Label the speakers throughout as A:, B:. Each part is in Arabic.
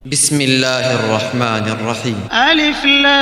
A: بسم الله الرحمن الرحيم.
B: ألف لام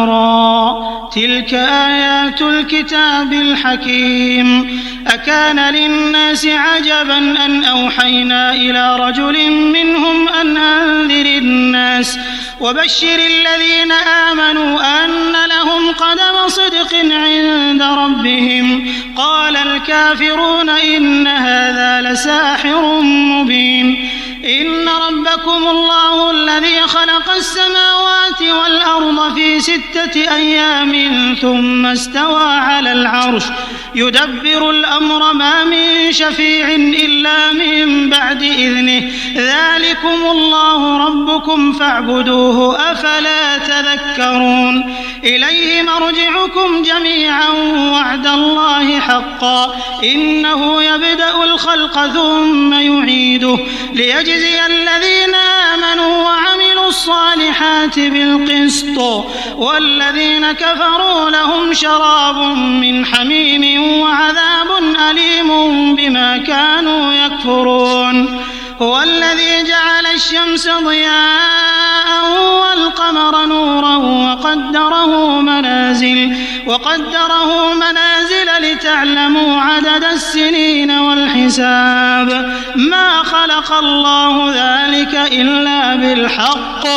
B: را، تلك آيات الكتاب الحكيم. أكان للناس عجبا أن أوحينا إلى رجل منهم أن أنذر الناس وبشر الذين آمنوا أن لهم قدم صدق عند ربهم. قال الكافرون إن هذا لساحر مبين. إن ربكم الله الذي خلق السماوات والأرض في 6 أيام ثم استوى على العرش يدبر الأمر ما من شفيع إلا من بعد إذنه. ذلكم الله ربكم فاعبدوه أفلا تذكرون. إليه مرجعكم جميعا وعد الله حقا إنه يبدأ الخلق ثم يعيده ليجزي الذين آمنوا وعملوا الصالحات بالقسط والذين كفروا لهم شراب من حميم وعذاب أليم بما كانوا يكفرون. هو الذي جعل الشمس ضياء والقمر نورا وقدره منازل لتعلموا عدد السنين والحساب. ما خلق الله ذلك إلا بالحق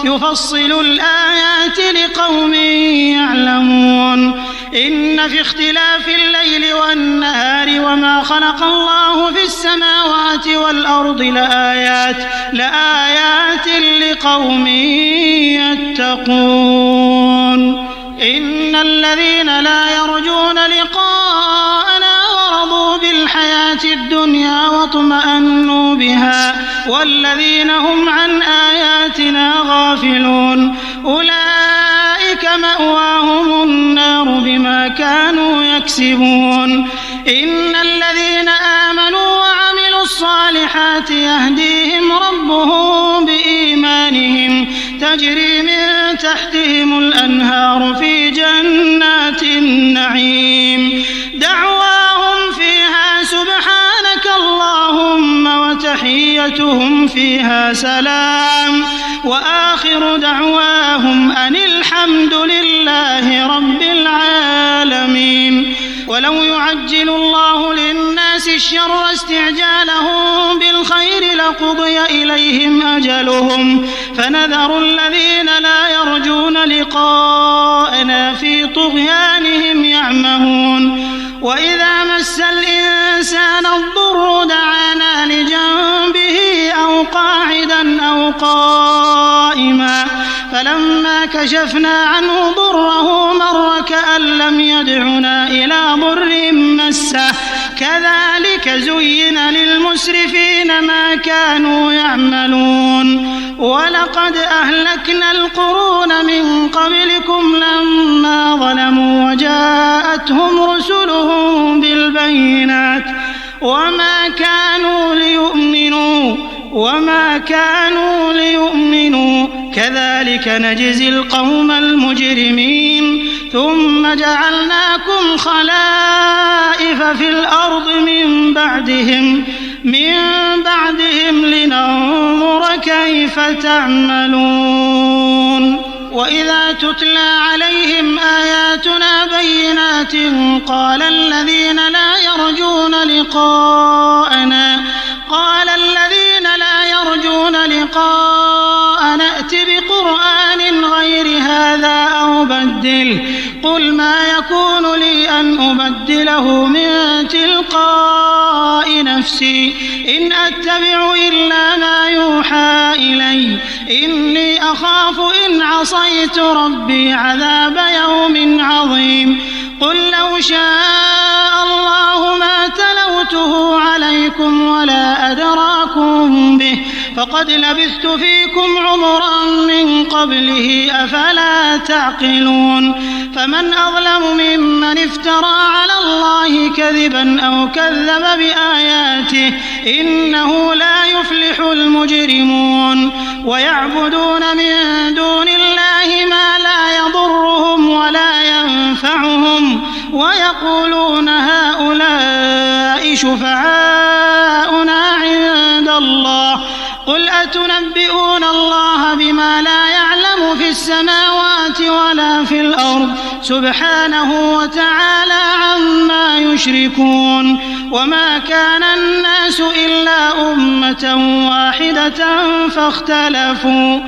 B: يفصل الآيات لقوم يعلمون. إن في اختلاف الليل والنهار وما خلق الله في السماوات والأرض لآيات لقوم يتقون. إن الذين لا يرجون لقاءنا ورضوا بالحياة الدنيا واطمأنوا بها والذين هم عن آياتنا غافلون أولئك مأواهم النار بما كانوا يكسبون. إن الذين آمنوا وعملوا الصالحات يهديهم ربهم بإيمانهم تجري من تحتهم الأنهار في جنات النعيم. دعواهم فيها سبحانك اللهم وتحيتهم فيها سلام وآخر دعواهم أن الحمد لله رب العالمين. ولو يعجل الله للناس الشر استعجالهم بالخير لقضي إليهم أجلهم فنذر الذين لا يرجون لقاءنا في طغيانهم يعمهون. وإذا مس الإنسان الضر دعانا لجنبه أو قاعدا أو قائما فلما كشفنا عنه ضره مر كأن لم يدعنا إلى ضر مسه كذلك زين للمسرفين ما كانوا يعملون. ولقد أهلكنا القرون من قبلكم لما ظلموا وجاءتهم رسلهم بالبينات وما كانوا ليؤمنوا كذلك نجزي القوم المجرمين. ثم جعلناكم خلائف في الأرض من بعدهم لننظر كيف تعملون. وإذا تتلى عليهم آياتنا بينات قال الذين لا يرجون لقاءنا ائت بقرآن غير هذا أو بدله قل ما يكون لي أن أبدله من تلقاء نفسي إن أتبع إلا ما يوحى إلي إني أخاف إن عصيت ربي عذاب يوم عظيم. قل لو شاء الله ما تلوته عليكم ولا أدراكم به فقد لبثت فيكم عمرا من قبله أفلا تعقلون. فمن أظلم ممن افترى على الله كذبا أو كذب بآياته إنه لا يفلح المجرمون. ويعبدون من دون الله ما لا يضرهم ولا ينفعهم ويقولون هؤلاء شفعاؤنا عند الله قل أتنبئون الله بما لا يعلم في السماوات ولا في الأرض سبحانه وتعالى عما يشركون وما كان الناس إلا أمة واحدة فاختلفوا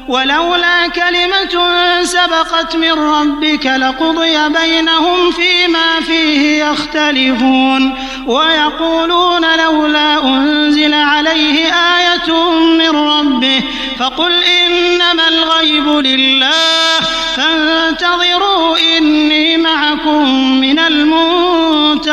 B: ولولا كلمة سبقت من ربك لقضي بينهم فيما فيه يختلفون ويقولون لولا أنزل عليه آية من ربه فقل إنما الغيب لله فانتظروا إني معكم من المنتظرين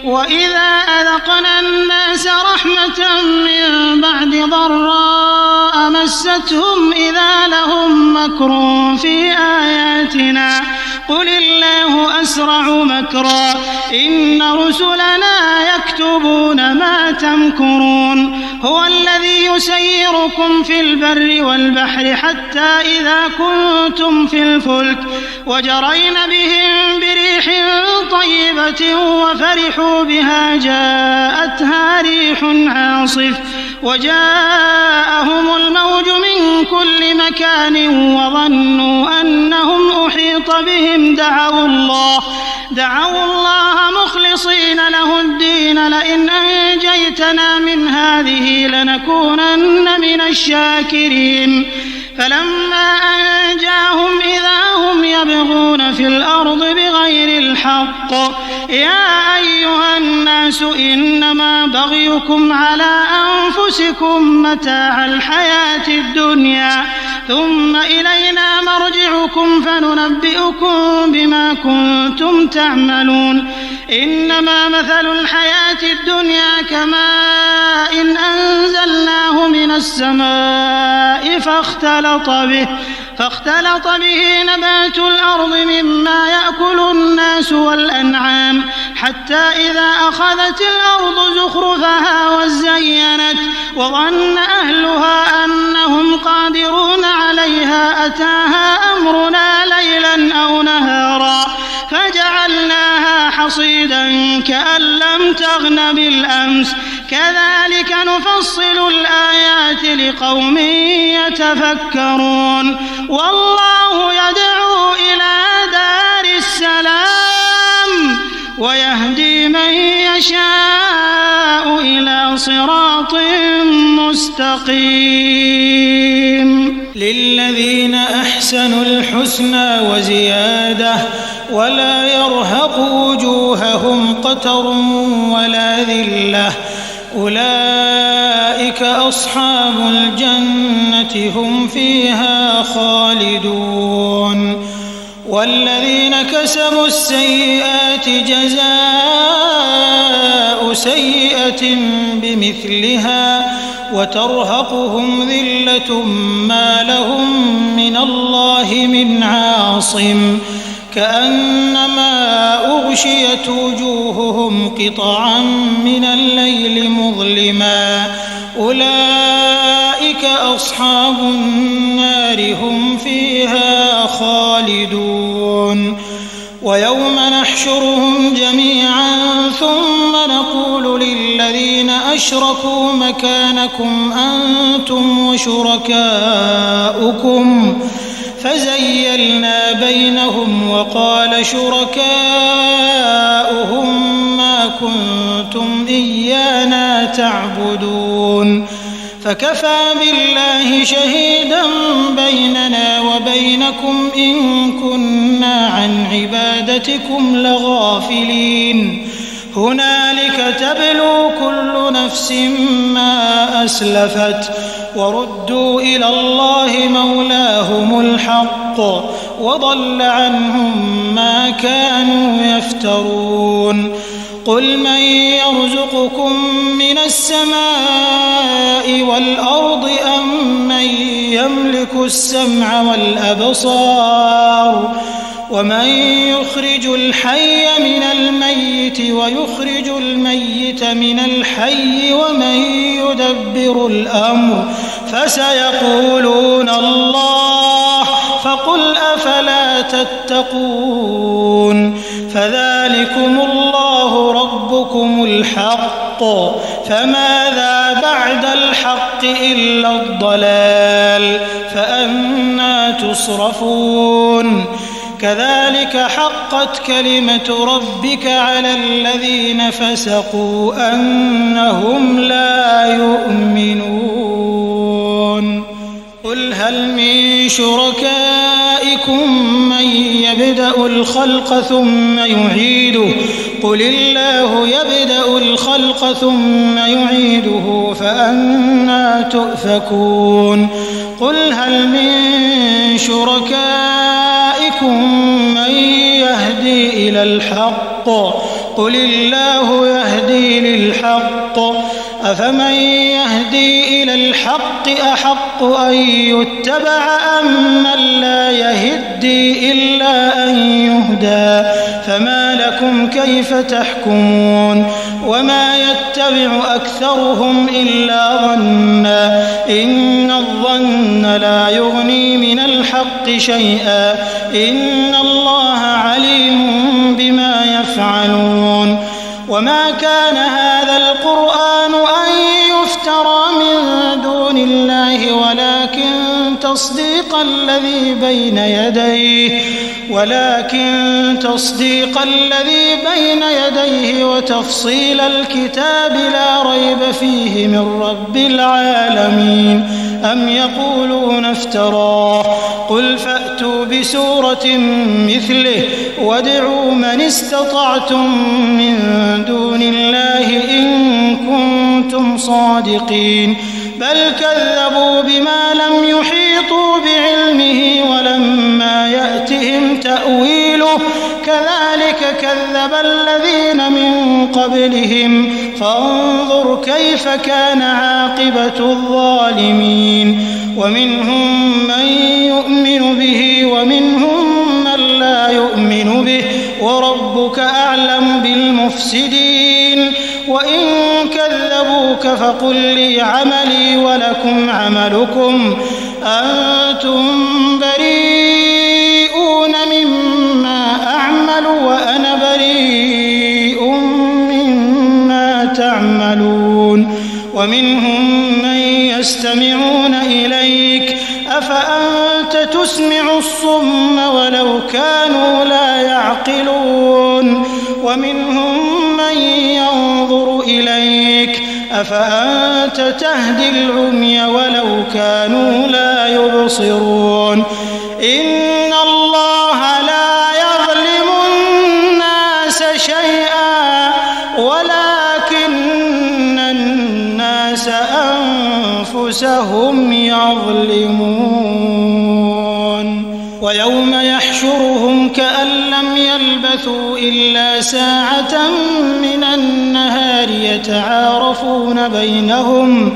B: وإذا أذقنا الناس رحمة من بعد ضراء مستهم إذا لهم مكر في آياتنا قل الله أسرع مكرا إن رسلنا يكتبون ما تمكرون هو الذي يسيركم في البر والبحر حتى إذا كنتم في الفلك وجرين بهم بريح طيبة وفرحوا بها جاءتها ريح عاصف وجاءهم الموج من كل مكان وظنوا أنهم أحيط بهم دعوا الله مخلصين له الدين لئن أنجيتنا من هذه لنكونن من الشاكرين فلما أنجاهم إذا هم يبغون في الأرض بغير الحق يا أيها الناس إنما بغيكم على أنفسكم متاع الحياة الدنيا ثم إلينا مرجعكم فننبئكم بما كنتم تعملون إنما مثل الحياة الدنيا كماء إن أنزلناه من السماء فاختلط به نبات الأرض مما يأكل الناس والأنعام حتى إذا أخذت الأرض زخرفها وزينت وظن أهلها أنهم قادرون عليها أتاها أمرنا ليلا أو نهارا فجعلناها حصيدا كأن لم تغن بالأمس كذلك نفصل الآيات لقوم يتفكرون والله يدعو إلى دار السلام ويهدي من يشاء إلى صراط مستقيم
C: للذين أحسنوا الحسنى وزيادة ولا يرهق وجوههم قتر ولا ذلة أولئك أصحاب الجنة هم فيها خالدون والذين كسبوا السيئات جزاء سيئة بمثلها وترهقهم ذلة ما لهم من الله من عاصم كأنما أغشيت وجوههم قطعا من الليل مظلما أولئك أصحاب النار هم فيها خالدون ويوم نحشرهم جميعا ثم نقول للذين أشركوا مكانكم أنتم وشركاؤكم فزيلنا بينهم وقال شركاؤهم ما كنتم إيانا تعبدون فكفى بالله شهيدا بيننا وبينكم إن كنا عن عبادتكم لغافلين هنالك تبلو كل نفس ما أسلفت وردوا إلى الله مولاهم الحق وضل عنهم ما كانوا يفترون قل من يرزقكم من السماء والأرض أم من يملك السمع والأبصار ومن يخرج الحي من الميت ويخرج الميت من الحي ومن يدبر الأمر فسيقولون الله فقل أفلا تتقون فذلكم الله ربكم الحق فماذا بعد الحق إلا الضلال فأنى تصرفون كذلك حقت كلمة ربك على الذين فسقوا أنهم لا يؤمنون قل هل من شركائكم من يبدأ الخلق ثم يعيده قل الله يبدأ الخلق ثم يعيده فأنى تؤفكون قل هل من شركائكم من يهدي إلى الحق قل الله يهدي للحق أفمن يهدي إلى الحق أحق أن يتبع أم من لا يهدي إلا أن يهدى فما لكم كيف تحكمون وما يتبع أكثرهم إلا ظنا إن الظن لا يغني من الحق شيئا إن الله عليم بما يفعلون وما كان هذا القرآن أن يفترى من دون الله ولكن تصديق الذي بين يديه وتفصيل الكتاب لا ريب فيه من رب العالمين أم يقولون افتراه قل فأتوا بسورة مثله وادعوا من استطعتم من دون الله إن كنتم صادقين بل كذبوا بما لم يحيطوا بعلمه ولما يأتهم تأويله كذلك كذب الذين من قبلهم فانظر كيف كان عاقبة الظالمين ومنهم من يؤمن به ومنهم من لا يؤمن به وربك أعلم بالمفسدين وإن كذبوك فقل لي عملي ولكم عملكم أنتم بريئون مما أعمل وأنا بريء مما تعملون ومنهم من يستمعون إليك أفأنت تسمع الصم ولو كانوا لا يعقلون ومنهم من ينظر إليك أفأنت تهدي العمي ولو كانوا لا يبصرون إن الله لا يظلم الناس شيئا ولكن الناس أنفسهم يظلمون ويوم يحشرهم كأن لم يلبثوا إلا ساعة من النهار يتعارفون بينهم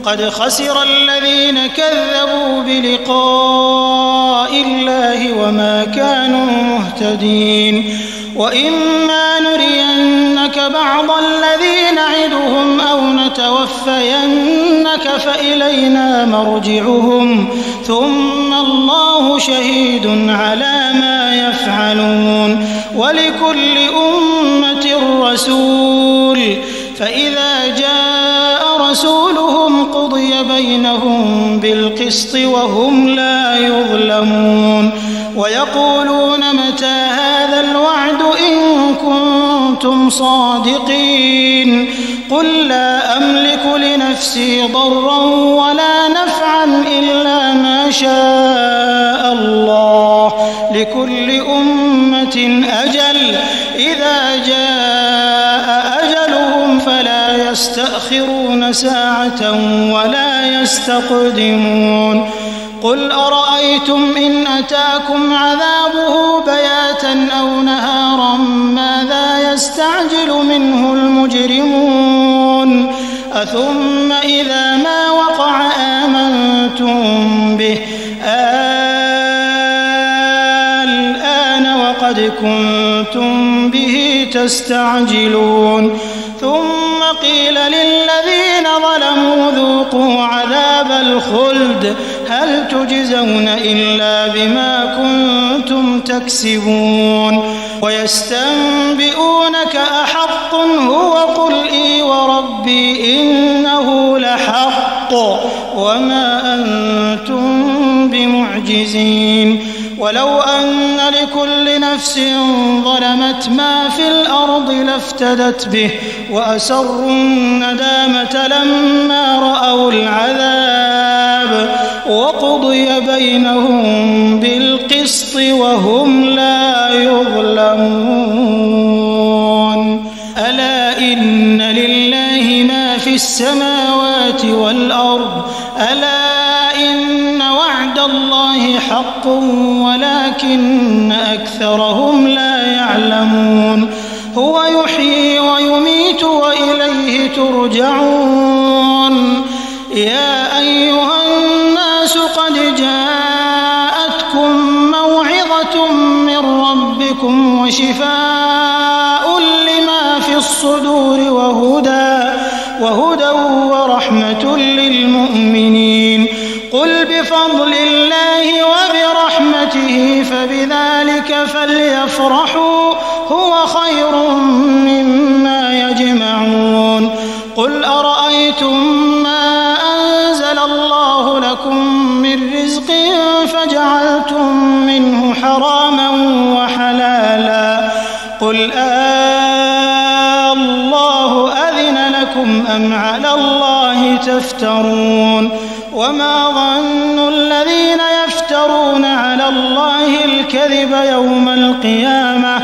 C: قد خسر الذين كذبوا بلقاء الله وما كانوا مهتدين وإما نرينك بعض الذي نعدهم أو نتوفينك فإلينا مرجعهم ثم الله شهيد على ما يفعلون ولكل أمة رسول فإذا جاء رسولهم قضي بينهم بالقسط وهم لا يظلمون ويقولون متى هذا الوعد إن كنتم صادقين قل لا أملك لنفسي ضرا ولا نفعا إلا ما شاء الله لكل أمة أجل إذا جاء أجلهم فلا يستأخرون ساعة ولا يستقدمون قل أرأيتم إن أتاكم عذابه بياتا أو نهارا ماذا يستعجل منه المجرمون أثم إذا ما وقع آمنتم به الآن وقد كنتم به تستعجلون ثم قيل للذين ظلموا ذوقوا عذاب الخلد هل تجزون إلا بما كنتم تكسبون ويستنبئونك أحق هو قل إي وربي إنه لحق الحق وما أنتم بمعجزين ولو أن لكل نفس ظلمت ما في الأرض لافتدت به وأسروا الندامة لما رأوا العذاب وقضي بينهم بالقسط وهم لا يظلمون ألا إن لله ما في السماوات والأرض ألا إن وعد الله حق ولكن أكثرهم لا يعلمون هو يحيي ويميت وإليه ترجعون يا أيها الناس قد جاءتكم موعظة من ربكم وشفاء لما في الصدور وهدى ورحمة للمؤمنين قل بفضل الله وبرحمته فبذلك فليفرحوا هو خير مما يجمعون قل أرأيتم ما أنزل الله لكم من رزق فجعلتم منه حراما وحلالا قل الله أذن لكم أم على الله تفترون وما ظن الذين يفترون على الله الكذب يوم القيامة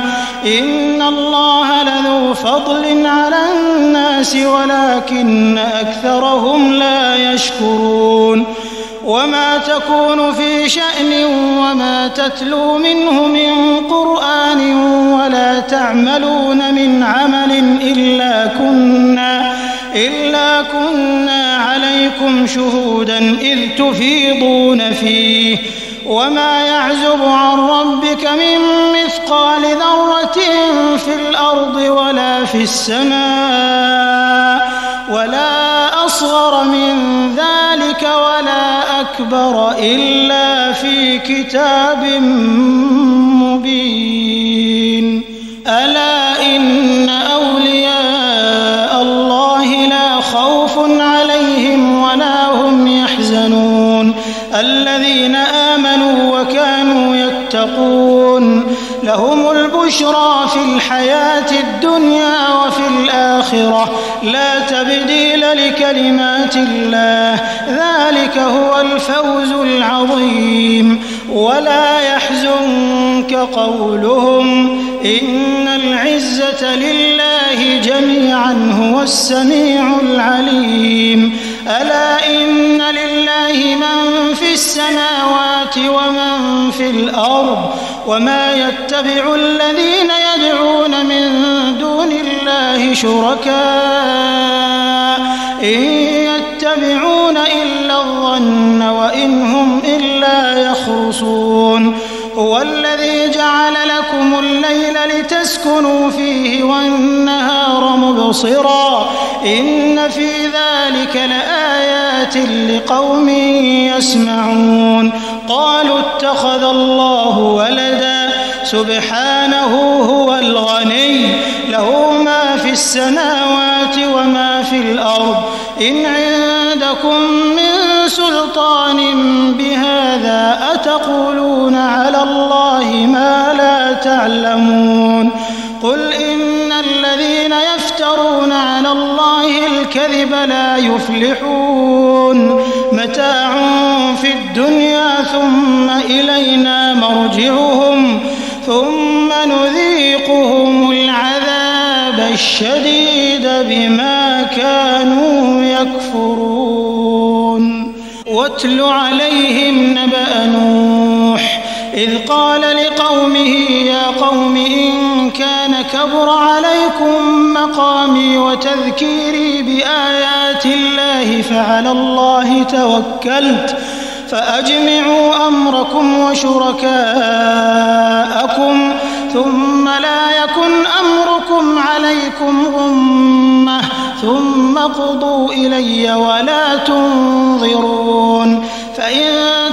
C: إن الله لذو فضل على الناس ولكن أكثرهم لا يشكرون وما تكون في شأن وما تتلو منه من قرآن ولا تعملون من عمل إلا كنا عليكم شهودا إذ تفيضون فيه وما يعزب عن ربك من مثقال ذرة في الأرض ولا في السماء ولا أصغر من ذلك ولا أكبر إلا في كتاب مبين ألا إن أولياء الله لا خوف عليهم ولا هم يحزنون الذين آمنوا وكانوا يتقون لهم البشرى في الحياة الدنيا وفي الآخرة لا تبديل لكلمات الله ذلك هو الفوز العظيم ولا يحزنك قولهم إن العزة لله جميعا هو السميع العليم ألا إن لله من في السماوات ومن في الأرض وما يتبع الذين يدعون من دون الله شركاء إن يتبعون إلا الظن وإن هم إلا يخرصون هو الذي جعل لكم الليل لتسكنوا فيه والنهار مبصرا إن في ذلك لآيات لقوم يسمعون قالوا اتخذ الله ولدا سبحانه هو الغني له ما في السماوات وما في الأرض إن عندكم من سلطان بهذا أتقولون على الله ما لا تعلمون قل إن الذين يفترون على الله الكذب لا يفلحون متاع في الدنيا ثم إلينا مرجعهم ثم نذيقهم العذاب الشديد بما كانوا يكفرون واتل عليهم نبأ نوح إذ قال لقومه يا قوم إن كان كبر عليكم مقامي وتذكيري بآيات الله فعلى الله توكلت فأجمعوا أمركم وشركاءكم ثم لا يكن أمركم عليكم غمة ثم قضوا إلي ولا تنظرون فإن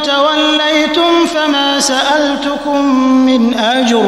C: توليتم فما سألتكم من أجر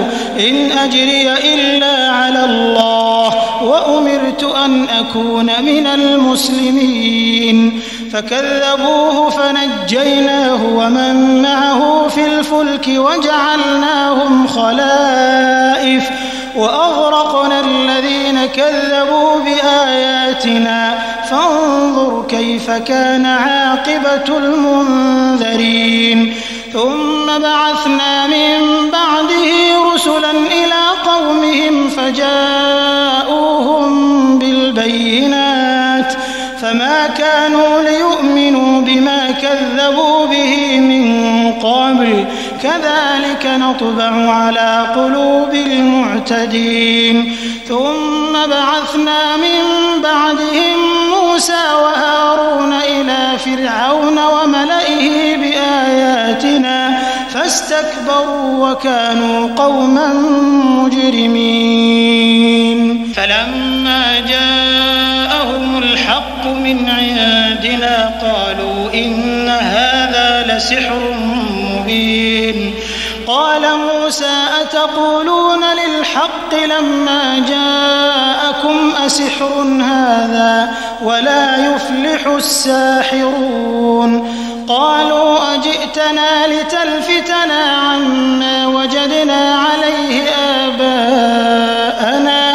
C: إن أجري إلا على الله وأمرت أن أكون من المسلمين فكذبوه فنجيناه ومن معه في الفلك وجعلناهم خلائف وأغرقنا الذين كذبوا بآياتنا فانظر كيف كان عاقبة المنذرين ثم بعثنا من بعده رسلا إلى قومهم فجاءوهم بالبينات فما كانوا ليؤمنوا بما كذبوا به من قبل كذلك نطبع على قلوب المعتدين ثم بعثنا من بعدهم موسى وهارون إلى فرعون وملئه بآياتنا فاستكبروا وكانوا قوما مجرمين فلما جاءهم الحق من عندنا قالوا إن هذا لسحر مبين قال موسى أتقولون للحق لما جاءكم أسحر هذا ولا يفلح الساحرون قالوا أجئتنا لتلفتنا عما وجدنا عليه آباءنا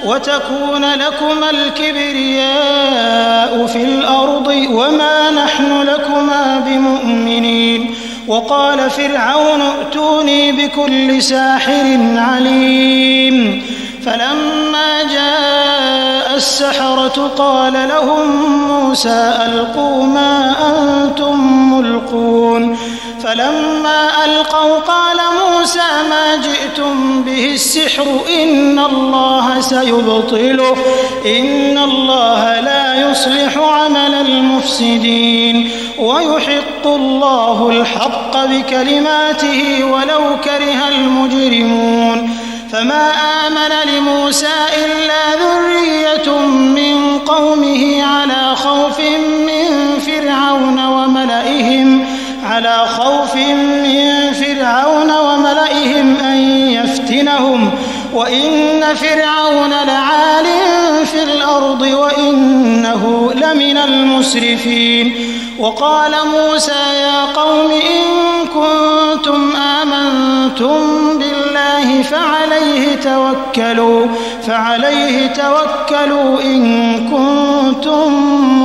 C: وتكون لكما الكبرياء في الأرض وما نحن لكما بمؤمنين وقال فرعون ائتوني بكل ساحر عليم فلما جاء السحرة قال لهم موسى ألقوا ما أنتم ملقون فلما ألقوا قال موسى ما جئتم به السحر إن الله سيبطله إن الله لا يصلح عمل المفسدين ويحق الله الحق بكلماته ولو كره المجرمون فما آمن لموسى إلا ذرية من قومه على خوف من فرعون وملئهم أن يفتنهم وإن فرعون لعال في الأرض وإنه لمن المسرفين وقال موسى يا قوم إن كنتم آمنتم بالله فعليه توكلوا إن كنتم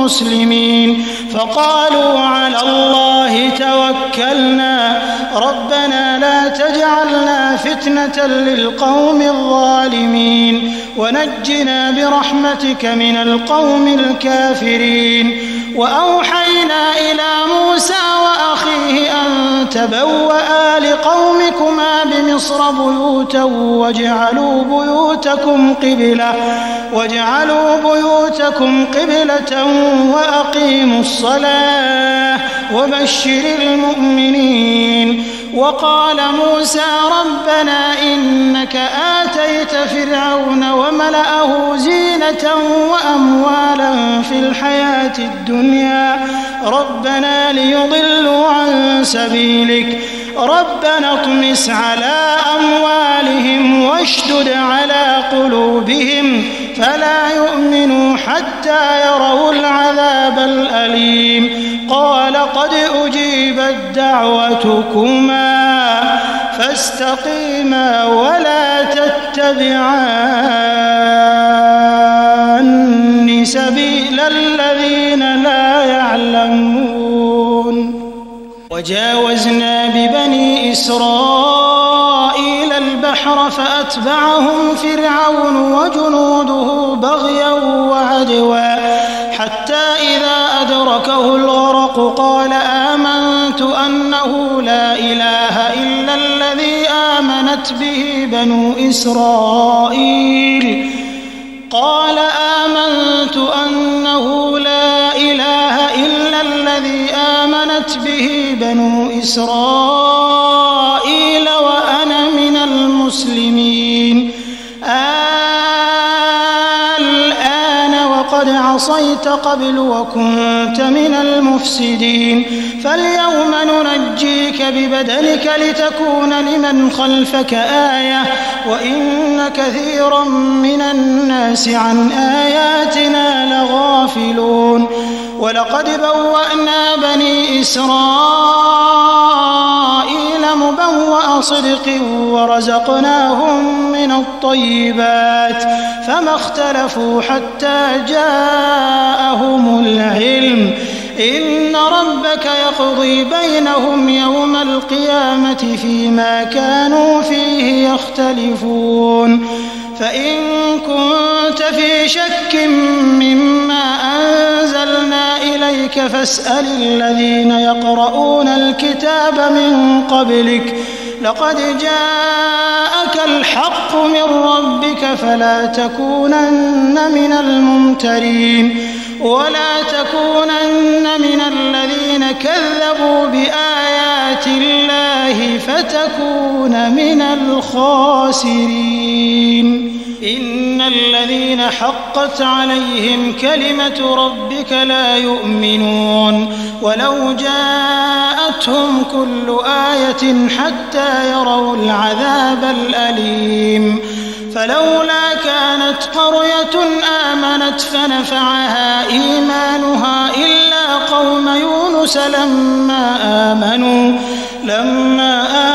C: مسلمين فقالوا على الله توكلنا ربنا لا تجعلنا فتنة للقوم الظالمين ونجنا برحمتك من القوم الكافرين وأوحينا إلى موسى وأخيه أن تبوأ لقومكما بمصر بيوتا واجعلوا بيوتكم قبلة وأقيموا الصلاة وبشر المؤمنين وقال موسى ربنا إنك آتيت فرعون وملأه زينة وأموالا في الحياة الدنيا ربنا ليضلوا عن سبيلك ربنا اطمس على أموالهم واشدد على قلوبهم فلا يؤمنوا حتى يروا العذاب الأليم قال قد أجيبت دعوتكما فاستقيما ولا تتبعان سبيل الذين لا يعلمون وجاوزنا ببني إسرائيل البحر فأتبعهم فرعون وجنوده بغيا وعدوا حتى إذا أدركه الغرق قال آمنت أنه لا إله إلا الذي آمنت به بنو إسرائيل وأنا من المسلمين الآن وقد عصيت قبل وكنت من المفسدين فاليوم ننجيك ببدنك لتكون لمن خلفك آية وإن كثيرا من الناس عن آياتنا لغافلون ولقد بوأنا بني إسرائيل مبوأ صدق ورزقناهم من الطيبات فما اختلفوا حتى جاءهم العلم إن ربك يقضي بينهم يوم القيامة فيما كانوا فيه يختلفون فإن كنت في شك مما أنزلنا إليك فاسأل الذين يقرؤون الكتاب من قبلك لقد جاءك الحق من ربك فلا تكونن من الممترين ولا تكونن من الذين كذبوا بآيات الله فتكون من الخاسرين إن الذين حقت عليهم كلمة ربك لا يؤمنون ولو جاءتهم كل آية حتى يروا العذاب الأليم فلولا كانت قرية آمنت فنفعها إيمانها إلا قوم يونس لما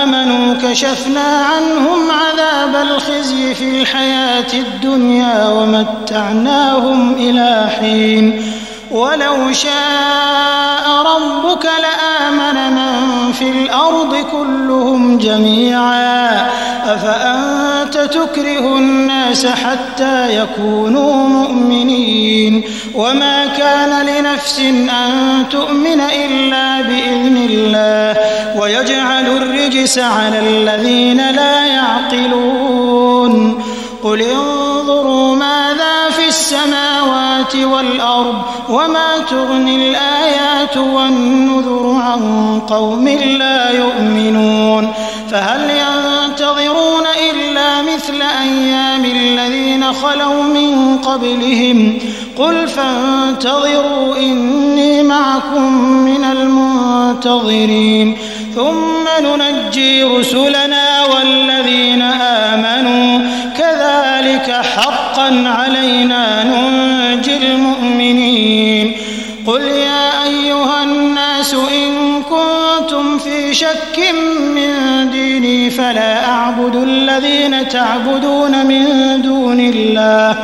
C: آمنوا كشفنا عنهم عذاب الخزي في الحياة الدنيا ومتعناهم إلى حين ولو شاء ربك لآمن من في الأرض كلهم جميعا أفأنت تكره الناس حتى يكونوا مؤمنين وما كان لنفس أن تؤمن إلا بإذن الله ويجعل الرجس على الذين لا يعقلون قل انظروا ماذا في السماوات والأرض وما تغني الآيات والنذر عن قوم لا يؤمنون فهل ينتظرون إلا مثل أيام الذين خلوا من قبلهم قل فانتظروا إني معكم من المنتظرين ثم ننجي رسلنا والذين آمنوا كذلك حقا علينا ننجي المؤمنين قل يا أيها الناس إن كنتم في شك من ديني فلا أعبد الذين تعبدون من دون الله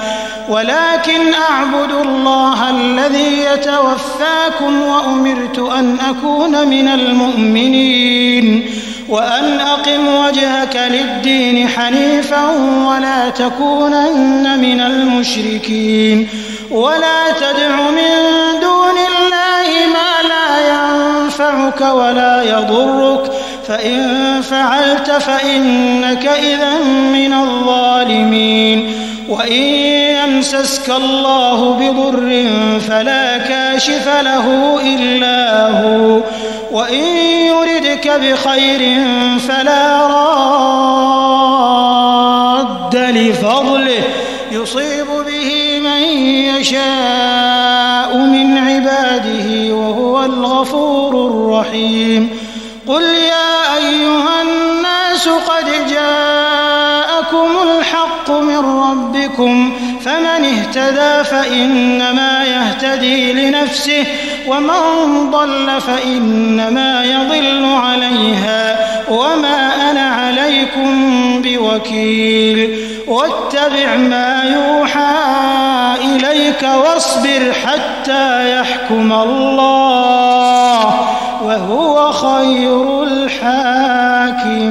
C: ولكن أعبد الله الذي يتوفاكم وأمرت أن أكون من المؤمنين وأن أقم وجهك للدين حنيفا ولا تكونن من المشركين ولا تدع من دون الله ما لا ينفعك ولا يضرك فإن فعلت فإنك إذا من الظالمين وإن يمسسك الله بضر فلا كاشف له إلا هو وإن يردك بخير فلا راد لفضله يصيب به من يشاء من عباده وهو الغفور الرحيم قل يا أيها الناس قد جاءكم الحق من ربكم فمن اهتدى فإنما يهتدي لنفسه ومن ضل فإنما يضل عليها وما أنا عليكم بوكيل واتبع ما يوحى إليك واصبر حتى يحكم الله وهو خير الحاكمين